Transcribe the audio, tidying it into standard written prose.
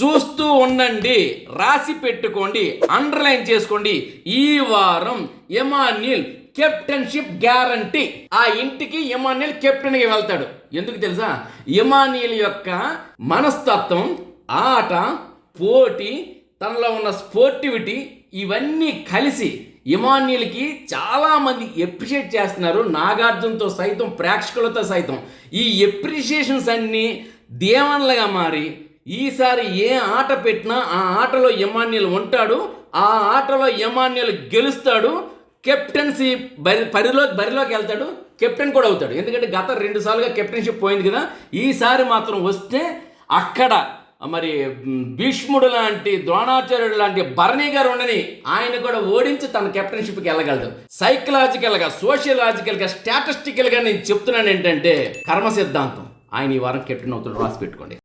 చూస్తూ ఉండండి, రాసి పెట్టుకోండి, అండర్లైన్ చేసుకోండి. ఈ వారం ఎమాన్యుల్ కెప్టెన్షిప్ గ్యారంటీ. ఆ ఇంటికి ఎమాన్యుల్ కెప్టెన్ గా వెళ్తాడు. ఎందుకు తెలుసా? ఎమాన్యుల్ యొక్క మనస్తత్వం, ఆట, పోటీ, తనలో ఉన్న స్పోర్టివిటీ ఇవన్నీ కలిసి ఎమాన్యుల్కి చాలా మంది ఎప్రిషియేట్ చేస్తున్నారు. నాగార్జునతో సైతం, ప్రేక్షకులతో సైతం ఈ ఎప్రిషియేషన్స్ అన్నీ దీవెనలుగా మారి ఈసారి ఏ ఆట పెట్టినా ఆ ఆటలో ఎమాన్యుల్ ఉంటాడు, ఆ ఆటలో ఎమాన్యుల్ గెలుస్తాడు, కెప్టెన్సీ బరిలోకి వెళ్తాడు, కెప్టెన్ కూడా అవుతాడు. ఎందుకంటే గత 2 సార్లుగా కెప్టెన్షిప్ పోయింది కదా. ఈసారి మాత్రం వస్తే అక్కడ మరి భీష్ముడు లాంటి, ద్రోణాచార్యుడు లాంటి భరణి గారు ఉండని ఆయన కూడా ఓడించి తన కెప్టెన్షిప్కి వెళ్ళగలడు. సైకలాజికల్గా, సోషియలాజికల్గా, స్టాటిస్టికల్గా నేను చెప్తున్నాను ఏంటంటే కర్మ సిద్ధాంతం. ఆయన ఈ వారం కెప్టెన్ అవుతాడు, రాసి పెట్టుకోండి.